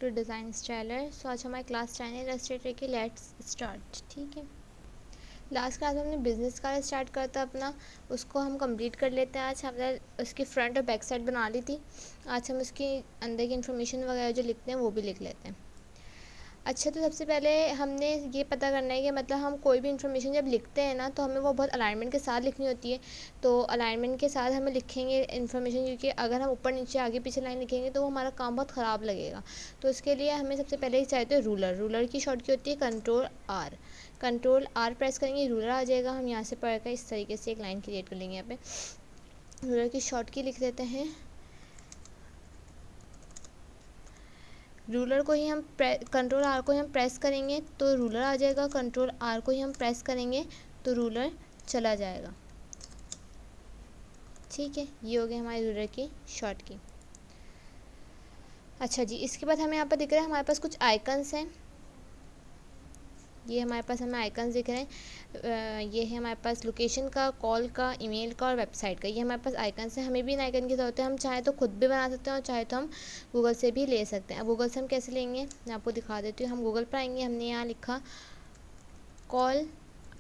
To design styler. सो आज हमारी class 10 है इलस्ट्रेटर की। Let's start. ठीक है, लास्ट क्लास में हमने बिजनेस कार्ड स्टार्ट करा था अपना, उसको हम कंप्लीट कर लेते हैं। आज हमने उसकी फ्रंट और बैक साइड बना ली थी। आज हम उसकी अंदर की इन्फॉर्मेशन वगैरह जो लिखते हैं वो भी लिख लेते हैं। अच्छा, तो सबसे पहले हमने ये पता करना है कि मतलब हम कोई भी इन्फॉर्मेशन जब लिखते हैं ना तो हमें वो बहुत अलाइनमेंट के साथ लिखनी होती है। तो अलाइनमेंट के साथ हमें लिखेंगे इन्फॉर्मेशन, क्योंकि अगर हम ऊपर नीचे आगे पीछे लाइन लिखेंगे तो वो हमारा काम बहुत ख़राब लगेगा। तो इसके लिए हमें सबसे पहले चाहिए तो रूलर की शॉर्ट की होती है कंट्रोल आर प्रेस करेंगे, रूलर आ जाएगा। हम यहाँ से पढ़कर इस तरीके से एक लाइन क्रिएट कर लेंगे। यहाँ पे रूलर की शॉर्ट की लिख देते हैं। रूलर को ही हम कंट्रोल आर को ही हम प्रेस करेंगे तो रूलर आ जाएगा, कंट्रोल आर को ही हम प्रेस करेंगे तो रूलर चला जाएगा। ठीक है, ये हो गया हमारे रूलर की शॉर्ट की। अच्छा जी, इसके बाद हमें यहाँ पर दिख रहा है हमारे पास कुछ आइकन्स हैं। ये हमारे पास हमें आइकन्स दिख रहे हैं। ये है हमारे पास लोकेशन का, कॉल का, ईमेल का और वेबसाइट का। ये हमारे पास आइकन्स हैं। हमें भी इन आइकन की ज़रूरत है। हम चाहे तो खुद भी बना सकते हैं और चाहे तो हम गूगल से भी ले सकते हैं। अब गूगल से हम कैसे लेंगे मैं आपको दिखा देती हूँ। हम गूगल पर आएंगे, हमने यहाँ लिखा कॉल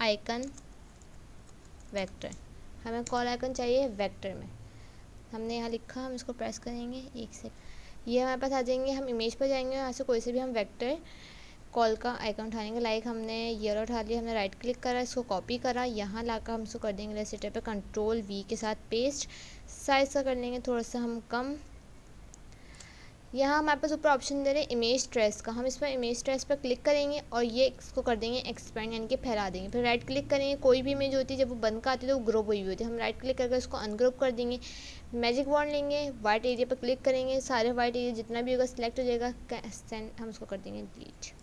आइकन वेक्टर। हमें कॉल आइकन चाहिए वेक्टर में। हमने यहाँ लिखा, हम इसको प्रेस करेंगे एक से, ये हमारे पास आ जाएंगे। हम इमेज पर जाएंगे, यहाँ से कोई से भी हम वेक्टर कॉल का आइकन उठाएंगे। लाइक हमने ये वाला उठा लिया, हमने राइट क्लिक करा, इसको कॉपी करा, यहाँ लाकर हम इसको कर देंगे इलस्ट्रेटर पे कंट्रोल वी के साथ पेस्ट। साइज का कर लेंगे थोड़ा सा हम कम। यहाँ हमारे पास ऊपर ऑप्शन दे रहे हैं इमेज ट्रेस का। हम इस पर इमेज ट्रेस पर क्लिक करेंगे और ये इसको कर देंगे एक्सपेंड, यानी कि फैला देंगे। फिर राइट क्लिक करेंगे, कोई भी इमेज होती है जब वो बंद का आती है तो वो ग्रुप हुई होती है। हम राइट क्लिक करके उसको अनग्रुप कर देंगे। मैजिक वॉन्ड लेंगे, वाइट एरिया पर क्लिक करेंगे, सारे वाइट एरिया जितना भी होगा सिलेक्ट हो जाएगा। हम उसको कर देंगे डिलीट।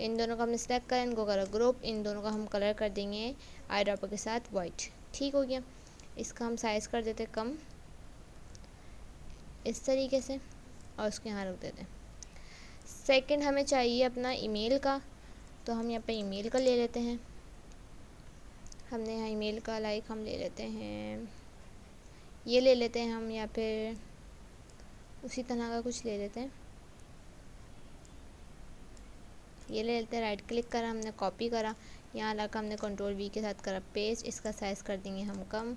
इन दोनों का हमने सेलेक्ट करा, इनको करा ग्रुप, इन दोनों का हम कलर कर देंगे आई ड्रॉपर के साथ वाइट। ठीक हो गया। इसका हम साइज़ कर देते कम इस तरीके से और उसको यहाँ रख देते हैं। सेकंड हमें चाहिए अपना ईमेल का, तो हम यहाँ पे ईमेल का ले लेते हैं। हमने यहाँ ईमेल का लाइक हम ले लेते हैं, ये ले लेते हैं हम, या फिर उसी तरह का कुछ ले लेते हैं। ये ले लेते हैं। राइट क्लिक करा, हमने कॉपी करा, यहाँ लाकर हमने कंट्रोल वी के साथ करा पेस्ट। इसका साइज़ कर देंगे हम कम,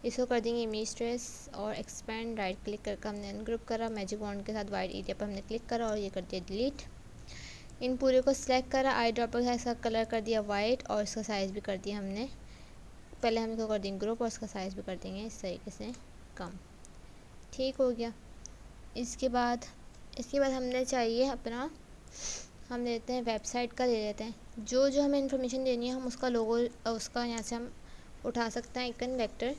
इसको कर देंगे इमेज ट्रेस और एक्सपेंड। राइट क्लिक करके हमने अनग्रुप करा, मैजिक वॉन्ड के साथ वाइट एरिया पर हमने क्लिक करा और ये कर दिया डिलीट। इन पूरे को सिलेक्ट करा, आई ड्रॉपर का इसका कलर कर दिया वाइट और इसका साइज़ भी कर दिया हमने, पहले हम इसको कर देंगे ग्रुप और इसका साइज़ भी कर देंगे इस तरीके से कम। ठीक हो गया। इसके बाद हमने चाहिए अपना, हम लेते हैं वेबसाइट का ले लेते हैं। जो जो हमें इन्फॉर्मेशन देनी है हम उसका लोगो, उसका यहाँ से हम उठा सकते हैं आइकन वेक्टर।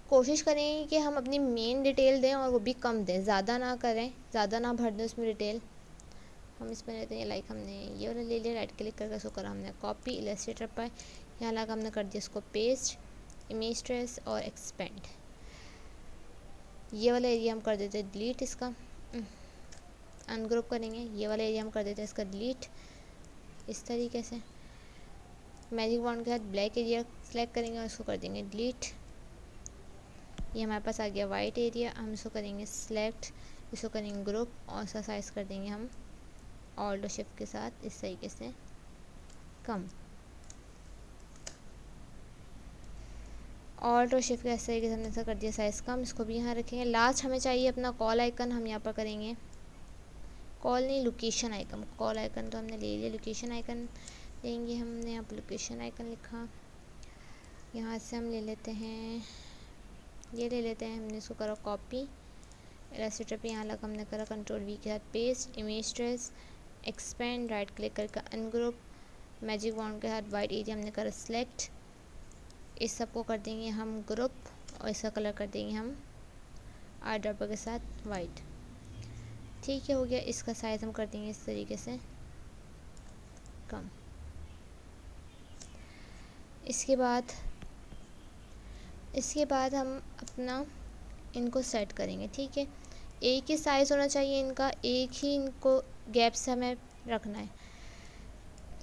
कोशिश करेंगे कि हम अपनी मेन डिटेल दें और वो भी कम दें, ज़्यादा ना करें, ज़्यादा ना भर दें उसमें डिटेल। हम इसमें लेते हैं लाइक हमने ये वाला ले लिया, राइट क्लिक करके इसको करा हमने कॉपी इलस्ट्रेटर पर, यहाँ लगा हमने कर दिया इसको पेस्ट, इमेज ट्रेस और एक्सपेंड। ये वाला एरिया हम कर देते हैं डिलीट, इसका अनग्रुप करेंगे। ये वाला एरिया हम कर देते हैं इसका डिलीट इस तरीके से। मैजिक वॉन्ड के साथ ब्लैक एरिया सेलेक्ट करेंगे और इसको कर देंगे डिलीट। ये हमारे पास आ गया वाइट एरिया, हम इसको करेंगे सिलेक्ट, इसको करेंगे ग्रुप और इसका साइज़ कर देंगे हम ऑल्ट और शिफ्ट के साथ इस तरीके से कम। ऑल्ट और शिफ्ट के इस तरीके से हमने ऐसा कर दिया साइज़ कम, इसको भी यहाँ रखेंगे। लास्ट हमें चाहिए अपना कॉल आइकन, हम यहाँ पर करेंगे कॉल नहीं लोकेशन आइकन। कॉल आइकन तो हमने ले लिया, लोकेशन आइकन लेंगे। हमने यहाँ पर लोकेशन आइकन लिखा, यहाँ से हम ले लेते हैं, ये ले लेते हैं। हमने इसको करा कॉपी इलस्ट्रेटर पे, यहाँ लगा हमने करा कंट्रोल वी के साथ paste, image trace, expand, right click करके अनग्रुप, मैजिक वॉन्ड के साथ वाइट एरिया हमने करा सिलेक्ट। इस सबको कर देंगे हम ग्रुप और इसका कलर कर देंगे हम आई ड्रॉपर के साथ वाइट। ठीक है, हो गया। इसका साइज़ हम कर देंगे इस तरीके से कम। इसके बाद हम अपना इनको सेट करेंगे। ठीक है, एक ही साइज़ होना चाहिए इनका, एक ही इनको गैप से हमें रखना है।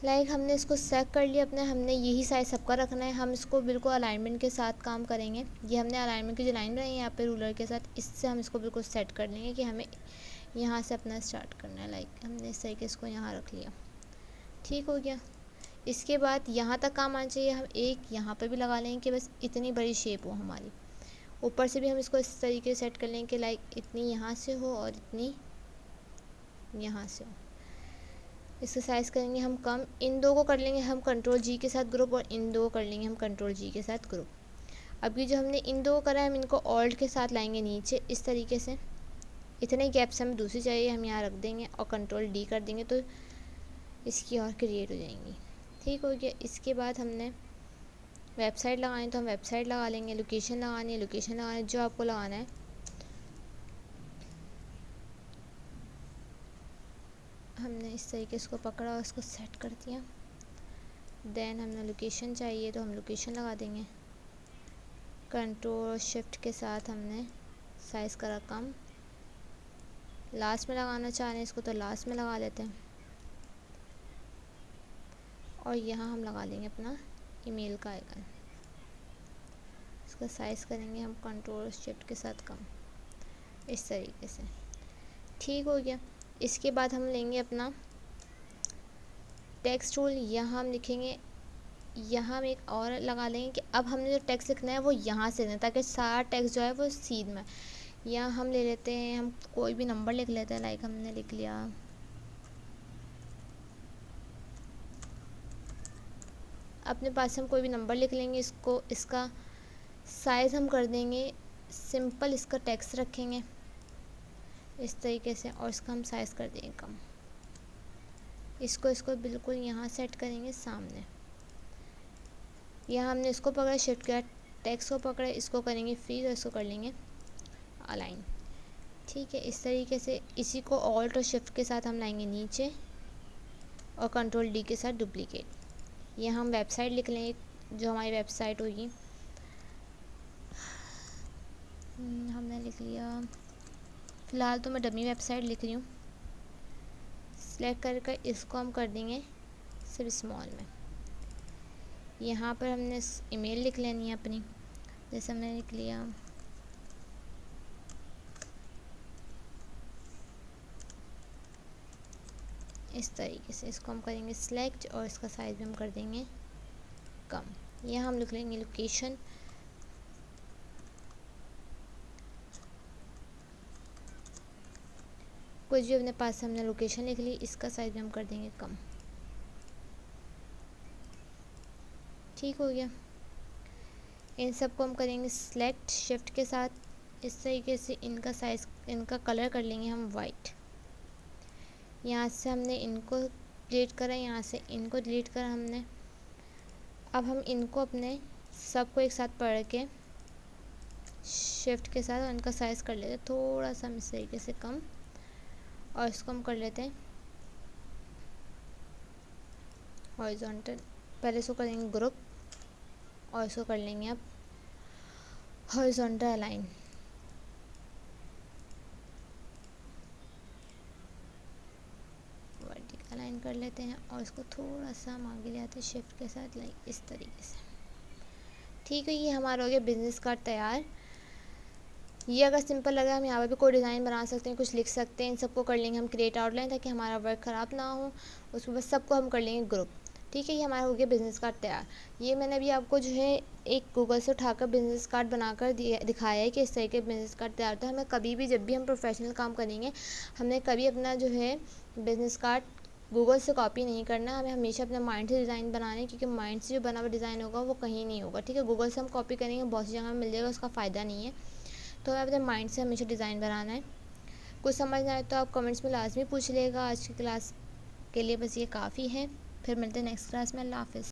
लाइक हमने इसको सेट कर लिया अपने, हमने यही साइज़ सबका रखना है। हम इसको बिल्कुल अलाइनमेंट के साथ काम करेंगे। ये हमने अलाइनमेंट की जो लाइन बनाई है यहाँ पे रूलर के साथ, इससे हम इसको बिल्कुल सेट कर लेंगे कि हमें यहाँ से अपना स्टार्ट करना है। लाइक हमने इस तरीके इसको यहाँ रख लिया, ठीक हो गया। इसके बाद यहाँ तक काम आना चाहिए, हम एक यहाँ पर भी लगा लेंगे कि बस इतनी बड़ी शेप हो हमारी। ऊपर से भी हम इसको इस तरीके से सेट कर लेंगे कि लाइक इतनी यहाँ से हो और इतनी यहाँ से हो। इसका साइज़ करेंगे हम कम, इन दो को कर लेंगे हम कंट्रोल जी के साथ ग्रुप, और इन दो को कर लेंगे हम कंट्रोल जी के साथ ग्रुप। अब ये जो हमने इन दो को करा है, हम इनको ऑल्ट के साथ लाएंगे नीचे इस तरीके से। इतने गैप्स हमें दूसरी चाहिए, हम यहाँ रख देंगे और कंट्रोल डी कर देंगे तो इसकी और क्रिएट हो जाएंगी, ठीक हो गया। इसके बाद हमने वेबसाइट लगानी तो हम वेबसाइट लगा लेंगे, लोकेशन लगानी है लोकेशन लगाना है, जो आपको लगाना है। हमने इस तरीके इसको पकड़ा और इसको सेट कर दिया। देन हमें लोकेशन चाहिए तो हम लोकेशन लगा देंगे। कंट्रोल शिफ्ट के साथ हमने साइज़ करा कम, लास्ट में लगाना चाह रहे हैं इसको तो लास्ट में लगा लेते हैं। और यहाँ हम लगा लेंगे अपना ईमेल का आइकन। इसका साइज़ करेंगे हम कंट्रोल शिफ्ट के साथ कम, इस तरीके से, ठीक हो गया। इसके बाद हम लेंगे अपना टेक्स्ट टूल, यहाँ हम लिखेंगे, यहाँ हम एक और लगा लेंगे कि अब हमने जो टेक्स्ट लिखना है वो यहाँ से लिखना है ताकि सारा टेक्स्ट जो है वो सीध में। यहाँ हम ले लेते हैं, हम कोई भी नंबर लिख लेते हैं। लाइक हमने लिख लिया अपने पास से हम कोई भी नंबर लिख लेंगे। इसको इसका साइज़ हम कर देंगे सिंपल, इसका टेक्स्ट रखेंगे इस तरीके से और इसका हम साइज़ कर देंगे कम। इसको बिल्कुल यहाँ सेट करेंगे सामने। यहाँ हमने इसको पकड़ा, शिफ्ट किया, टेक्स्ट को पकड़े, इसको करेंगे फ्रीज और इसको कर लेंगे अलाइन, ठीक है। इस तरीके से इसी को ऑल्ट और शिफ्ट के साथ हम लाएंगे नीचे और कंट्रोल डी के साथ डुप्लीकेट। यहाँ हम वेबसाइट लिख लेंगे जो हमारी वेबसाइट होगी। हमने लिख लिया, फ़िलहाल तो मैं डमी वेबसाइट लिख रही हूँ। सेलेक्ट कर इसको हम कर देंगे सिर्फ स्मॉल में। यहाँ पर हमने ईमेल लिख लेनी है अपनी, जैसे हमने लिख लिया इस तरीके से। इसको हम करेंगे सिलेक्ट और इसका साइज़ भी हम कर देंगे कम। यहाँ हम लिख लेंगे लोकेशन, कुछ भी अपने पास हमने लोकेशन लिख ली, इसका साइज़ भी हम कर देंगे कम, ठीक हो गया। इन सबको हम करेंगे सिलेक्ट शिफ्ट के साथ इस तरीके से। इनका साइज़, इनका कलर कर लेंगे हम वाइट। यहाँ से हमने इनको डिलीट करा, यहाँ से इनको डिलीट करा हमने। अब हम इनको अपने सबको एक साथ पढ़ के शिफ्ट के साथ और इनका साइज़ कर लेते हैं थोड़ा सा इस तरीके से कम, और इसको हम कर लेते हैं हॉरिजॉन्टल। पहले इसको करेंगे ग्रुप और इसको कर लेंगे अब हॉरिजॉन्टल अलाइन। वर्टिकल अलाइन कर लेते हैं और इसको थोड़ा सा हम आगे ले आते हैं शिफ्ट के साथ, लाइक इस तरीके से, ठीक है। ये हमारा हो गया बिजनेस कार्ड तैयार। ये अगर सिंपल लगा हम यहाँ पर भी कोई डिज़ाइन बना सकते हैं, कुछ लिख सकते हैं। इन सबको कर लेंगे हम क्रिएट आउटलाइन ताकि हमारा वर्क ख़राब ना हो। उसके बाद सबको हम कर लेंगे ग्रुप, ठीक है। ये हमारा हो गया बिज़नेस कार्ड तैयार। ये मैंने अभी आपको जो है एक गूगल से उठाकर बिज़नेस कार्ड बनाकर दिखाया है कि इस तरह के बिज़नेस कार्ड तैयार होता है। हमें कभी भी जब भी हम प्रोफेशनल काम करेंगे, हमने कभी अपना जो है बिज़नेस कार्ड गूगल से कॉपी नहीं करना। हमें हमेशा अपने माइंड से डिज़ाइन बनाने, क्योंकि माइंड से जो बना हुआ डिज़ाइन होगा वो कहीं नहीं होगा, ठीक है। गूगल से हम कॉपी करेंगे बहुत सी जगह मिल जाएगा, उसका फ़ायदा नहीं है। तो हमें अपने माइंड से हमेशा डिज़ाइन बनाना है। कुछ समझ ना आए तो आप कमेंट्स में लाजमी पूछ लेगा। आज की क्लास के लिए बस ये काफ़ी है, फिर मिलते हैं नेक्स्ट क्लास में। अल्लाह हाफ़िज़।